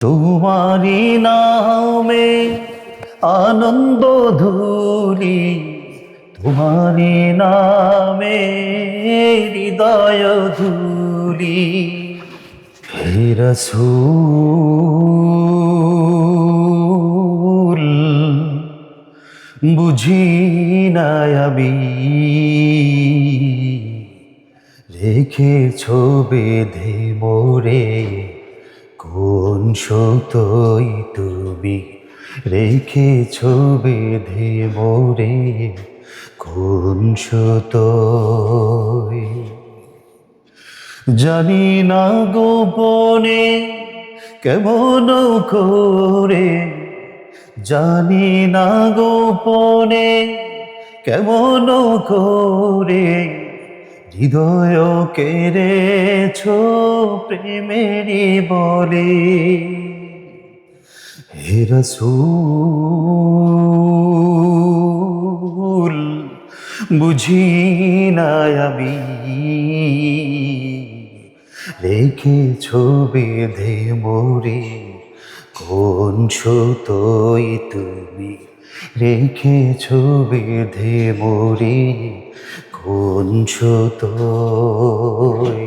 তোমারি নামে আনন্দ ধুলি, তোমারি নামে হৃদয় ধুলি। হে রাসূল, বুঝি না আমি রেখেছ বেঁধে মোরে কোন সতই তুমি, রেখেছ বেঁধে মোরে কোন সতই। জানি না গোপনে কেমন করে, জানি না গোপনে কেমন করে হৃদয় কেড়েছ প্রেমেরই বলে। হে রাসূল, বুঝি না আমি রেখেছ বেঁধে মোরে কোন সুতোয় তুমি, রেখেছ বেঁধে মোরে কোন সুতোয়।